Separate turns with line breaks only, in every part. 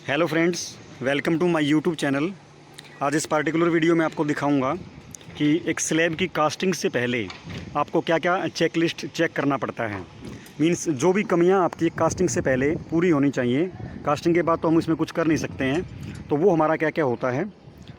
Hello friends, welcome to my YouTube channel. आज इस particular video में आपको दिखाऊंगा कि एक स्लैब की कास्टिंग से पहले आपको क्या क्या चेकलिस्ट चेक करना पड़ता है। मींस जो भी कमियां आपकी कास्टिंग से पहले पूरी होनी चाहिए, कास्टिंग के बाद तो हम इसमें कुछ कर नहीं सकते हैं, तो वो हमारा क्या क्या होता है।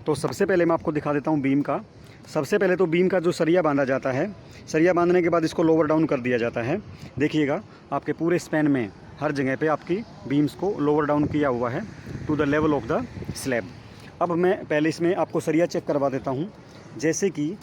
तो सबसे पहले मैं आपको दिखा देता हूँ बीम का। सबसे पहले तो बीम का जो सरिया बांधा जाता है, सरिया बांधने के बाद इसको लोअर डाउन कर दिया जाता है। देखिएगा आपके पूरे स्पैन में हर जगह पे आपकी बीम्स को लोअर डाउन किया हुआ है to the level of the slab. अब मैं पहले इसमें आपको सरिया चेक करवा देता हूँ। जैसे कि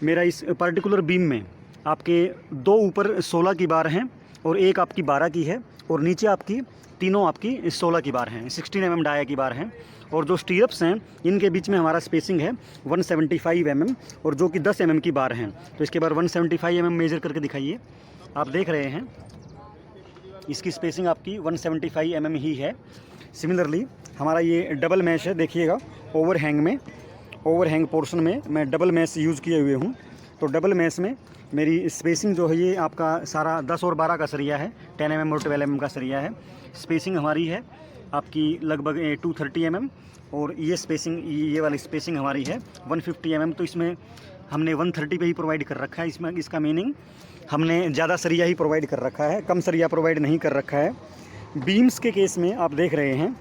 मेरा इस पर्टिकुलर बीम में आपके दो ऊपर 16 की बार हैं और एक आपकी 12 की है, और नीचे आपकी तीनों आपकी 16 की बार हैं, 16 mm डाया की बार हैं। और जो स्टीरअप्स हैं इनके बीच में हमारा स्पेसिंग है 175 mm, और जो कि 10 mm की बार हैं। तो इसके बार 175 mm मेजर करके दिखाइए। आप देख रहे हैं इसकी स्पेसिंग आपकी 175 mm ही है। सिमिलरली हमारा ये डबल मैश है, देखिएगा ओवरहैंग पोर्शन में मैं डबल मैश यूज़ किए हुए हूँ। तो डबल मैश में मेरी स्पेसिंग जो है ये आपका सारा 10 और 12 का सरिया है, 10 mm और 12 mm का सरिया है। स्पेसिंग हमारी है आपकी लगभग 230 mm, और ये स्पेसिंग, ये वाली स्पेसिंग हमारी है 150 mm। तो इसमें हमने 130 पे ही प्रोवाइड कर रखा है। इसमें इसका मीनिंग हमने ज़्यादा सरिया ही प्रोवाइड कर रखा है, कम सरिया प्रोवाइड नहीं कर रखा है। बीम्स के केस में आप देख रहे हैं,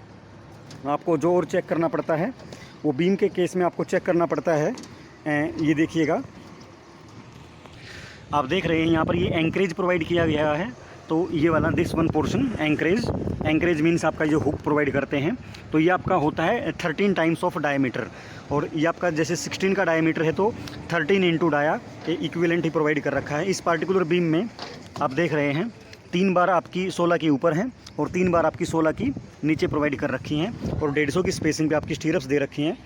आपको जो और चेक करना पड़ता है वो बीम के केस में आपको चेक करना पड़ता है। ये देखिएगा, आप देख रहे हैं यहाँ पर ये एंकरेज प्रोवाइड किया गया है। तो ये वाला this one portion anchorage means आपका जो हुक प्रोवाइड करते हैं, तो ये आपका होता है 13 टाइम्स ऑफ डायमीटर। और ये आपका जैसे 16 का डायमीटर है तो 13 इंटू डाया के इक्विवेलेंट ही प्रोवाइड कर रखा है। इस पार्टिकुलर बीम में आप देख रहे हैं 3 बार आपकी 16 की ऊपर हैं और 3 बार आपकी 16 की नीचे प्रोवाइड कर रखी हैं, और 150 की स्पेसिंग पे आपकी स्टीरअप्स दे रखी हैं।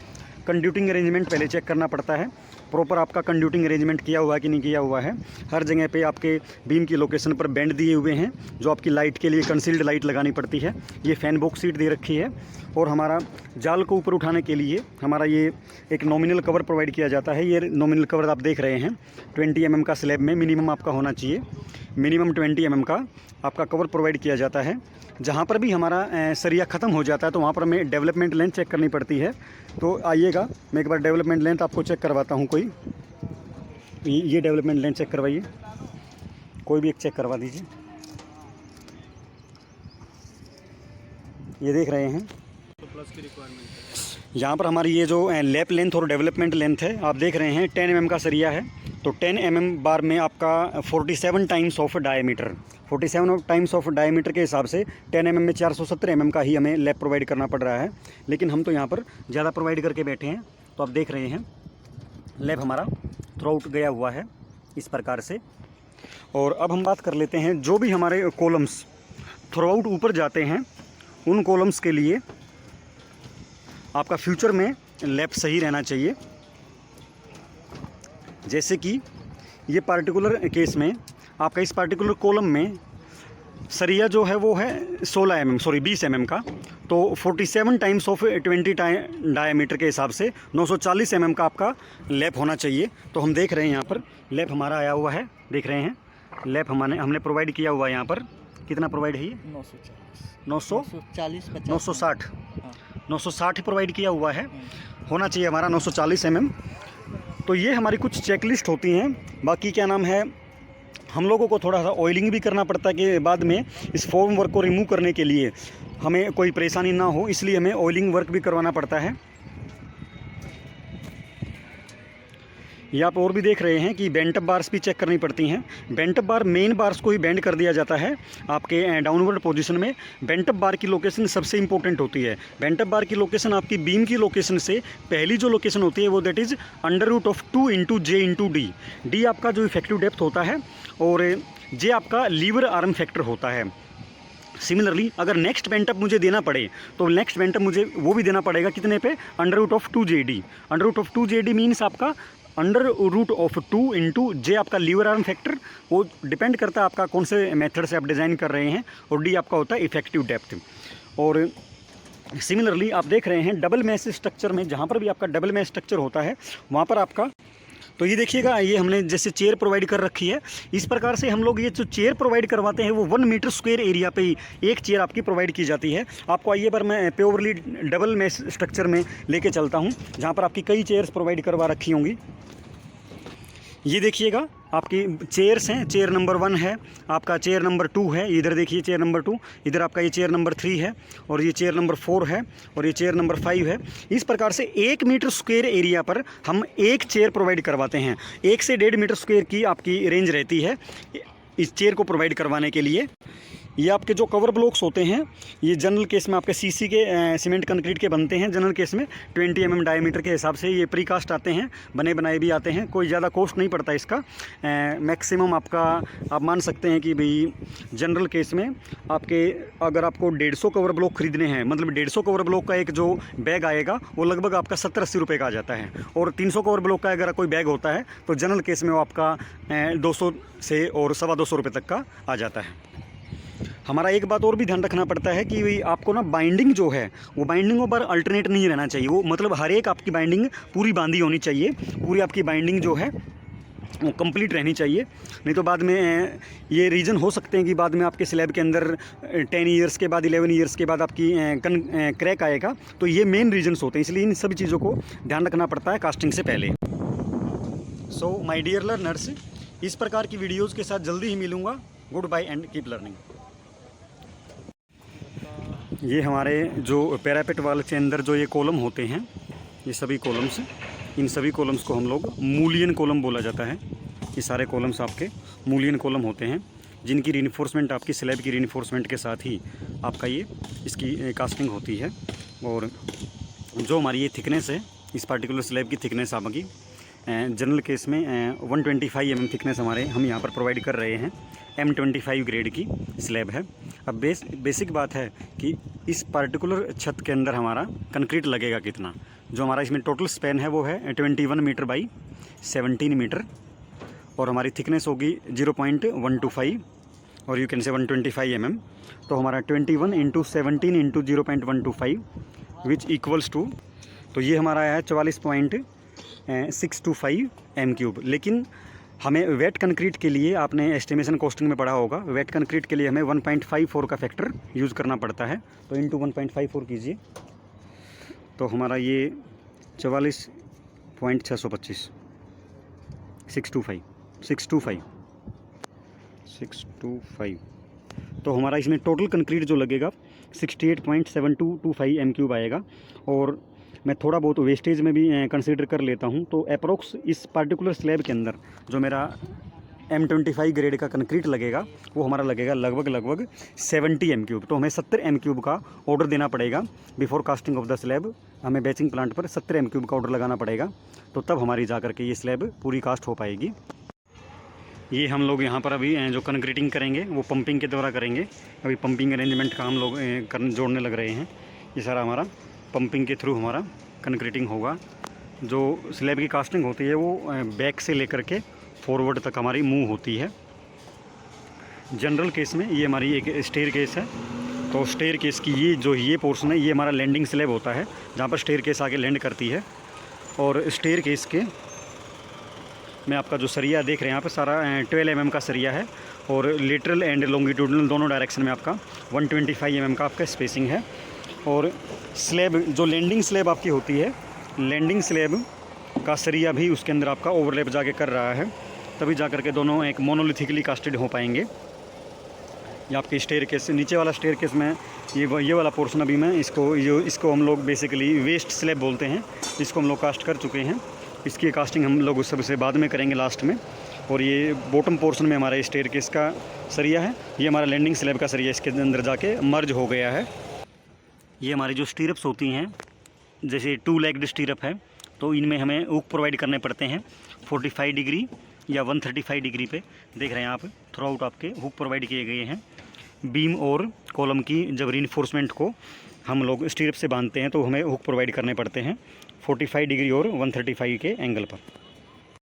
कंड्यूटिंग अरेंजमेंट पहले चेक करना पड़ता है, प्रॉपर आपका कंड्यूटिंग अरेंजमेंट किया हुआ है कि नहीं किया हुआ है। हर जगह पे आपके बीम की लोकेशन पर बेंड दिए हुए हैं, जो आपकी लाइट के लिए कंसील्ड लाइट लगानी पड़ती है। ये फैन बॉक्स सीट दे रखी है, और हमारा जाल को ऊपर उठाने के लिए हमारा ये एक नॉमिनल कवर प्रोवाइड किया जाता है। ये नॉमिनल कवर आप देख रहे हैं 20 mm का स्लैब में मिनिमम आपका होना चाहिए, मिनिमम 20 mm का आपका कवर प्रोवाइड किया जाता है। जहाँ पर भी हमारा सरिया ख़त्म हो जाता है तो वहाँ पर हमें डेवलपमेंट लेंथ चेक करनी पड़ती है। तो आइएगा मैं एक बार डेवलपमेंट लेंथ आपको चेक करवाता हूँ। कोई ये डेवलपमेंट लेंथ चेक करवाइए, कोई भी एक चेक करवा दीजिए। ये देख रहे हैं
तो प्लस की रिक्वायरमेंट है।
यहाँ पर हमारी ये जो लैप लेंथ और डेवलपमेंट लेंथ है, आप देख रहे हैं 10 mm का सरिया है। तो 10 mm बार में आपका 47 times of diameter, 47 times of diameter के हिसाब से 10 mm में 470 mm का ही हमें लैप प्रोवाइड करना पड़ रहा है। लेकिन हम तो यहाँ पर ज़्यादा प्रोवाइड करके बैठे हैं। तो आप देख रहे हैं लैप हमारा थ्रू आउट गया हुआ है इस प्रकार से। और अब हम बात कर लेते हैं जो भी हमारे कॉलम्स थ्रू आउट ऊपर जाते हैं, उन कॉलम्स के लिए आपका फ्यूचर में लैप सही रहना चाहिए। जैसे कि ये पार्टिकुलर केस में आपका इस पार्टिकुलर कॉलम में सरिया जो है वो है 20 mm का। तो 47 टाइम्स ऑफ 20 डायमीटर के हिसाब से 940 mm का आपका लैप होना चाहिए। तो हम देख रहे हैं यहाँ पर लैप हमारा आया हुआ है, देख रहे हैं लैप हमने प्रोवाइड किया हुआ है। यहाँ पर कितना प्रोवाइड है ये 960 प्रोवाइड किया हुआ है, होना चाहिए हमारा 940 mm। तो ये हमारी कुछ चेकलिस्ट होती हैं। बाकी क्या नाम है, हम लोगों को थोड़ा सा ऑयलिंग भी करना पड़ता है कि बाद में इस फॉर्म वर्क को रिमूव करने के लिए हमें कोई परेशानी ना हो, इसलिए हमें ऑयलिंग वर्क भी करवाना पड़ता है। ये आप और भी देख रहे हैं कि बेंट अप बार्स भी चेक करनी पड़ती हैं। बेंट अप बार मेन बार्स को ही बेंड कर दिया जाता है आपके डाउनवर्ड पोजीशन में। बेंट अप बार की लोकेशन सबसे इंपॉर्टेंट होती है। बेंट अप बार की लोकेशन आपकी बीम की लोकेशन से पहली जो लोकेशन होती है वो that is √2 into J into D. D आपका जो इफेक्टिव डेप्थ होता है, और जे आपका लीवर आर्म फैक्टर होता है। सिमिलरली अगर नेक्स्ट बेंटअप मुझे देना पड़े तो नेक्स्ट बेंटअप मुझे वो भी देना पड़ेगा कितने पे, √2 JD। √2 JD मीन्स आपका √2 इंटू जे आपका लीवर आर्म फैक्टर। वो डिपेंड करता है आपका कौन से मेथड से आप डिज़ाइन कर रहे हैं, और डी आपका होता है इफेक्टिव डेप्थ। और सिमिलरली आप देख रहे हैं डबल मैश स्ट्रक्चर में, जहाँ पर भी आपका डबल मैश स्ट्रक्चर होता है वहाँ पर आपका तो ये देखिएगा, ये हमने जैसे चेयर प्रोवाइड कर रखी है, इस प्रकार से हम लोग ये जो चेयर प्रोवाइड करवाते हैं वो 1 मीटर स्क्वायर एरिया पे ही एक चेयर आपकी प्रोवाइड की जाती है। आपको आइए पर मैं प्योरली डबल मैश स्ट्रक्चर में लेके चलता हूँ, जहाँ पर आपकी कई चेयर्स प्रोवाइड करवा रखी होंगी। ये देखिएगा, आपकी चेयर्स हैं, चेयर नंबर 1 है, आपका चेयर नंबर 2 है, इधर देखिए चेयर नंबर 2, इधर आपका ये चेयर नंबर 3 है, और ये चेयर नंबर 4 है, और ये चेयर नंबर 5 है। इस प्रकार से 1 मीटर स्क्वायर एरिया पर हम एक चेयर प्रोवाइड करवाते हैं। 1 से 1.5 मीटर स्क्वायर की आपकी रेंज रहती है इस चेयर को प्रोवाइड करवाने के लिए। ये आपके जो कवर ब्लॉक्स होते हैं, ये जनरल केस में आपके सीसी के सीमेंट कंक्रीट के बनते हैं। जनरल केस में 20 mm डायमीटर के हिसाब से ये प्रीकास्ट आते हैं, बने बनाए भी आते हैं। कोई ज़्यादा कॉस्ट नहीं पड़ता इसका। मैक्सिमम आपका आप मान सकते हैं कि भाई जनरल केस में आपके अगर आपको 150 कवर ब्लॉक खरीदने हैं, मतलब 150 कवर ब्लॉक का एक जो बैग आएगा वो लगभग आपका 70-80 रुपये का आ जाता है। और 300 कवर ब्लॉक का अगर कोई बैग होता है तो जनरल केस में वो आपका 200 से और 225 रुपये तक का आ जाता है। हमारा एक बात और भी ध्यान रखना पड़ता है कि आपको ना बाइंडिंग जो है वो बाइंडिंगों पर अल्टरनेट नहीं रहना चाहिए। वो मतलब हर एक आपकी बाइंडिंग पूरी बांधी होनी चाहिए, पूरी आपकी बाइंडिंग जो है वो कंप्लीट रहनी चाहिए। नहीं तो बाद में ये रीज़न हो सकते हैं कि बाद में आपके स्लैब के अंदर 10 ईयर्स के बाद 11 ईयर्स के बाद आपकी क्रैक आएगा। तो ये मेन रीजन्स होते हैं, इसलिए इन सभी चीज़ों को ध्यान रखना पड़ता है कास्टिंग से पहले। सो माय डियर लर्नर्स, इस प्रकार की वीडियोज़ के साथ जल्दी ही मिलूँगा। Good bye and keep learning. ये हमारे जो पैरापेट वाल के अंदर जो ये कॉलम होते हैं, ये सभी कॉलम्स, इन सभी कॉलम्स को हम लोग मूलियन कॉलम बोला जाता है। ये सारे कॉलम्स आपके मूलियन कॉलम होते हैं, जिनकी रीइंफोर्समेंट आपकी स्लैब की रीइंफोर्समेंट के साथ ही आपका ये इसकी कास्टिंग होती है। और जो हमारी ये थिकनेस है, इस पार्टिकुलर स्लैब की थिकनेस आपकी जनरल केस में 125 mm थिकनेस हम यहाँ पर प्रोवाइड कर रहे हैं। M25 ग्रेड की स्लैब है। अब बेसिक बात है कि इस पार्टिकुलर छत के अंदर हमारा कंक्रीट लगेगा कितना। जो हमारा इसमें टोटल स्पैन है वो है 21 मीटर बाई 17 मीटर, और हमारी थिकनेस होगी 0.125 और यू कैन से 125 mm। तो हमारा 21 × 17 × 0.125 विच इक्वल्स टू, तो ये हमारा आया है 44.625 m3। लेकिन हमें वेट कंक्रीट के लिए, आपने एस्टिमेशन कॉस्टिंग में पढ़ा होगा, वेट कंक्रीट के लिए हमें 1.54 का फैक्टर यूज़ करना पड़ता है। तो इंटू 1.54 कीजिए, तो हमारा ये 44.625 625। तो हमारा इसमें टोटल कंक्रीट जो लगेगा 68.7225 m3 आएगा। और मैं थोड़ा बहुत वेस्टेज में भी कंसीडर कर लेता हूँ, तो अप्रोक्स इस पार्टिकुलर स्लैब के अंदर जो मेरा M25 ग्रेड का कंक्रीट लगेगा वो हमारा लगेगा लगभग 70 m3। तो हमें 70 m3 का ऑर्डर देना पड़ेगा before casting of the slab. हमें बैचिंग प्लांट पर 70 m3 का ऑर्डर लगाना पड़ेगा, तो तब हमारी जा करके ये स्लैब पूरी कास्ट हो पाएगी। ये हम लोग यहाँ पर अभी जो कंक्रीटिंग करेंगे वो पंपिंग के द्वारा करेंगे। अभी पंपिंग अरेंजमेंट का हम लोग जोड़ने लग रहे हैं। ये सारा हमारा पंपिंग के थ्रू हमारा कंक्रीटिंग होगा। जो स्लैब की कास्टिंग होती है वो बैक से लेकर के फॉरवर्ड तक हमारी मूव होती है। जनरल केस में ये हमारी एक स्टेयर केस है। तो स्टेयर केस की ये पोर्शन है, ये हमारा लैंडिंग स्लैब होता है, जहाँ पर स्टेयर केस आके लैंड करती है। और स्टेयर केस के में आपका जो सरिया देख रहे हैं यहाँ पर सारा 12 mm का सरिया है, और लेटरल एंड लॉन्गिट्यूडनल दोनों डायरेक्शन में आपका 125 mm का आपका स्पेसिंग है। और स्लैब जो लैंडिंग स्लैब आपकी होती है, लैंडिंग स्लैब का सरिया भी उसके अंदर आपका ओवरलैप जाके कर रहा है, तभी जा कर के दोनों एक मोनोलिथिकली कास्टेड हो पाएंगे। ये आपके स्टेयर केस, नीचे वाला स्टेयर केस में ये वाला पोर्शन अभी मैं इसको हम लोग बेसिकली वेस्ट स्लैब बोलते हैं, इसको हम लोग कास्ट कर चुके हैं। इसकी कास्टिंग हम लोग सबसे बाद में करेंगे लास्ट में। और ये बॉटम पोर्शन में हमारा स्टेयर केस का सरिया है, ये हमारा लैंडिंग स्लैब का सरिया इसके अंदर जाके मर्ज हो गया है। ये हमारी जो स्टीरप्स होती हैं, जैसे 2 लेग्ड स्टीरप है, तो इनमें हमें हुक प्रोवाइड करने पड़ते हैं 45 डिग्री या 135 डिग्री पे। देख रहे हैं आप, थ्रू आउट आपके हुक प्रोवाइड किए गए हैं। बीम और कॉलम की जब रीइंफोर्समेंट को हम लोग स्टीरप से बांधते हैं तो हमें हुक प्रोवाइड करने पड़ते हैं 45 डिग्री और 135 के एंगल पर।